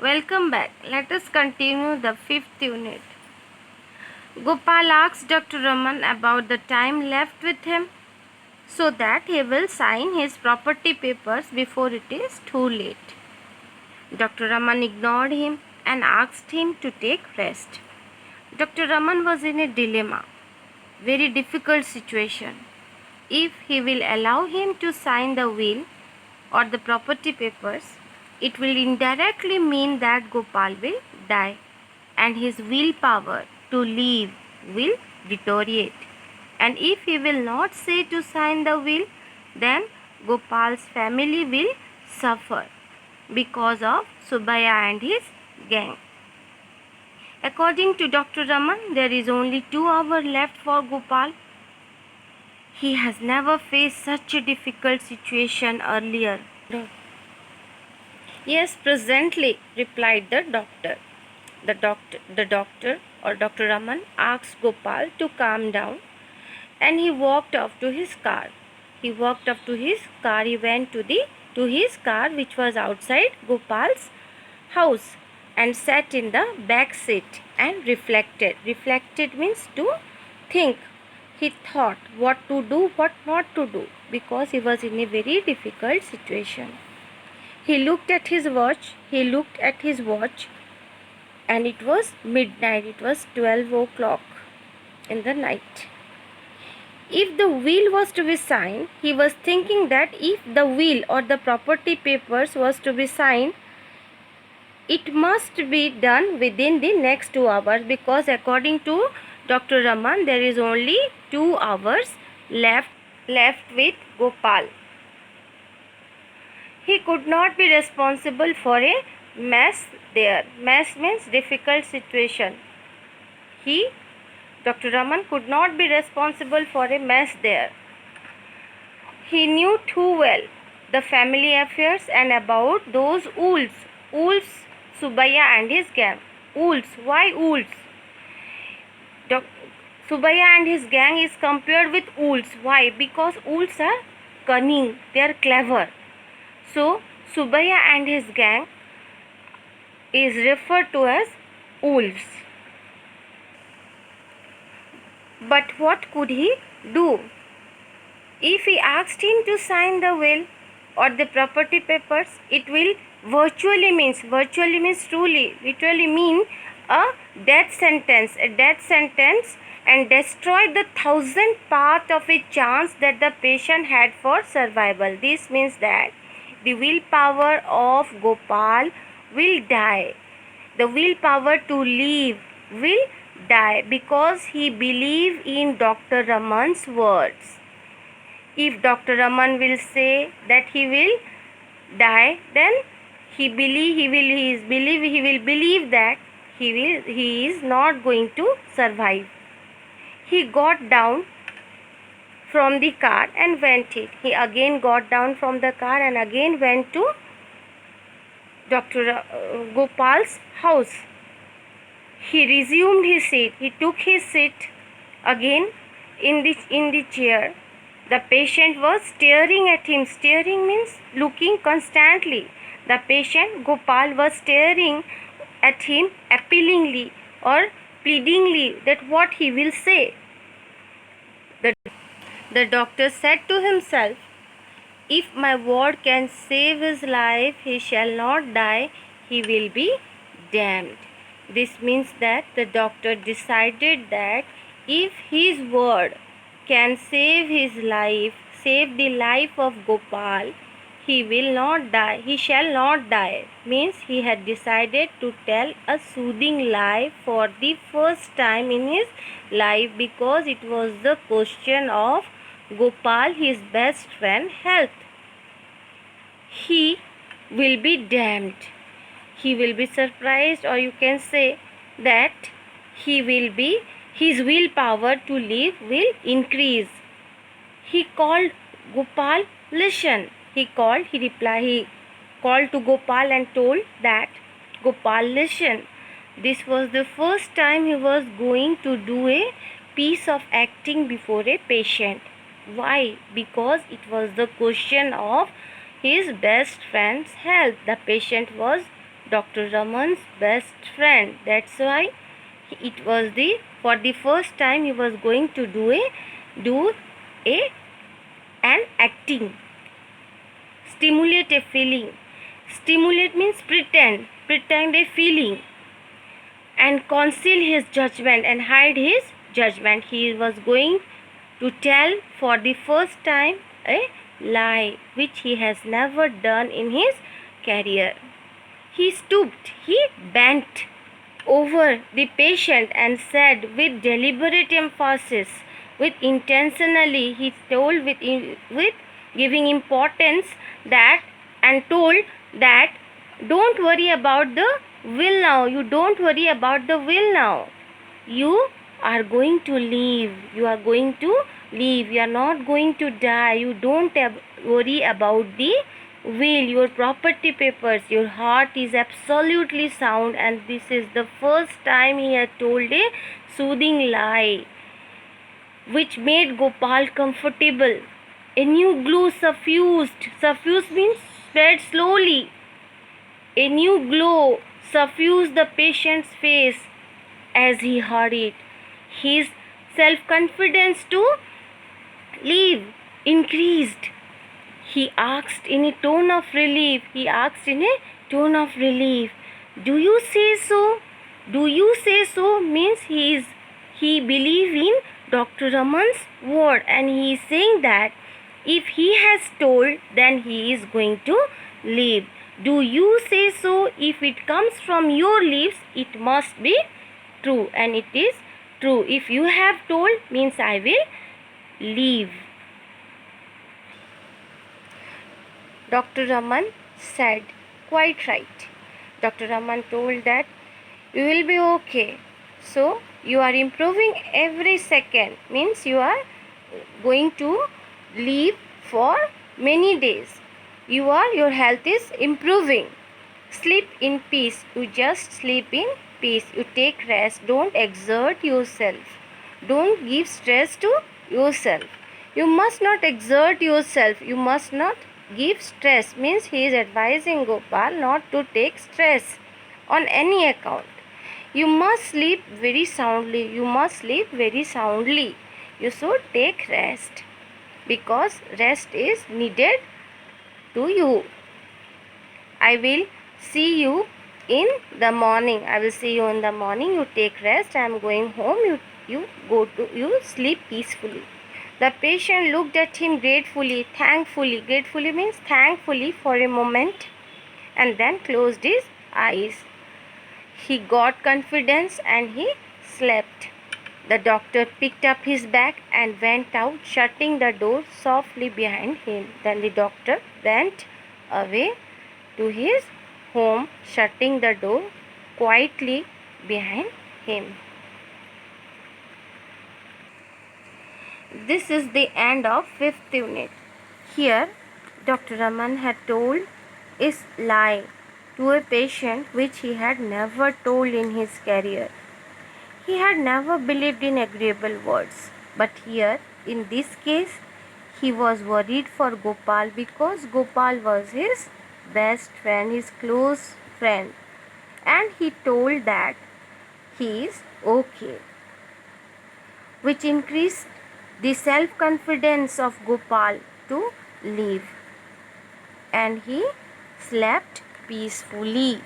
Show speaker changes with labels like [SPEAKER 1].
[SPEAKER 1] Welcome back. Let us continue the fifth unit. Gopal asks Dr. Raman about the time left with him so that he will sign his property papers before it is too late. Dr. Raman ignored him and asked him to take rest. Dr. Raman was in a dilemma, very difficult situation. If he will allow him to sign the will or the property papers, it will indirectly mean that Gopal will die and his willpower to live will deteriorate. And if he will not say to sign the will, then Gopal's family will suffer because of Subaya and his gang. According to Dr. Raman, there is only 2 hours left for Gopal. He has never faced such a difficult situation earlier. Yes, presently, replied the doctor. The doctor or Dr. Raman asked Gopal to calm down and he walked off to his car. He went to his car which was outside Gopal's house and sat in the back seat and reflected. Reflected means to think. He thought what to do, what not to do, because he was in a very difficult situation. He looked at his watch, and it was midnight, it was 12 o'clock in the night. If the will was to be signed, he was thinking that if the will or the property papers was to be signed, it must be done within the next 2 hours, because according to Dr. Raman, there is only 2 hours left with Gopal. He could not be responsible for a mess there. Mess means difficult situation. Dr. Raman could not be responsible for a mess there. He knew too well the family affairs and about those wolves. Wolves, Subaya and his gang. Wolves. Why wolves? Subaya and his gang is compared with wolves. Why? Because wolves are cunning. They are clever. So, Subaya and his gang is referred to as wolves. But what could he do? If he asked him to sign the will or the property papers, it will virtually means truly, literally mean a death sentence. A death sentence and destroy the 1,000th part of a chance that the patient had for survival. This means that the willpower of Gopal will die. The willpower to live will die because he believed in Dr. Raman's words. If Dr. Raman will say that he will die, then he will believe that he is not going to survive. He got down from the car and went it. He again got down from the car and again went to Dr. Gopal's house. He resumed his seat. He took his seat again in the chair. The patient was staring at him. Staring means looking constantly. The patient, Gopal, was staring at him appealingly or pleadingly that what he will say. The doctor said to himself, if my word can save his life, he shall not die, he will be damned. This means that the doctor decided that if his word can save his life, save the life of Gopal, he will not die, he shall not die. Means he had decided to tell a soothing lie for the first time in his life, because it was the question of Gopal, his best friend, health. He will be damned. He will be surprised, or you can say that his willpower to live will increase. He called Gopal, listen. He called to Gopal and told that, Gopal, listen. This was the first time he was going to do a piece of acting before a patient. Why? Because it was the question of his best friend's health. The patient was Dr. Raman's best friend. That's why it was for the first time he was going to do an acting. Stimulate a feeling. Stimulate means pretend a feeling, and conceal his judgment and hide his judgment. He was going to tell for the first time a lie which he has never done in his career. He stooped, he bent over the patient and said with deliberate emphasis, with intentionally, he told with giving importance that, and told that, don't worry about the will now. You don't worry about the will now. You are going to live. You are going to live. You are not going to die. You don't worry about the will, your property papers. Your heart is absolutely sound, and this is the first time he had told a soothing lie which made Gopal comfortable. A new glow suffused. Suffused means spread slowly. A new glow suffused the patient's face as he hurried. His self-confidence to live increased. He asked in a tone of relief. Do you say so? Do you say so? Means he believe in Dr. Raman's word, and he is saying that if he has told, then he is going to live. Do you say so? If it comes from your lips, it must be true, and it is true. If you have told, means I will live. Dr. Raman said, quite right. Dr. Raman told that you will be okay. So you are improving every second, means you are going to live for many days. Your health is improving. Sleep in peace. You just sleep in peace. You take rest. Don't exert yourself. Don't give stress to yourself. You must not exert yourself. You must not give stress. Means he is advising Gopal not to take stress on any account. You must sleep very soundly. You should take rest, because rest is needed to you. I will see you in the morning. You take rest. I am going home. You sleep peacefully. The patient looked at him thankfully. Gratefully means thankfully for a moment, and then closed his eyes. He got confidence and he slept. The doctor picked up his bag and went out, shutting the door softly behind him. Then the doctor went away to his home, shutting the door quietly behind him. This is the end of 5th unit. Here, Dr. Raman had told a lie to a patient which he had never told in his career. He had never believed in agreeable words. But here, in this case, he was worried for Gopal, because Gopal was his best friend, his close friend. And he told that he is okay, which increased the self-confidence of Gopal to live. And he slept peacefully.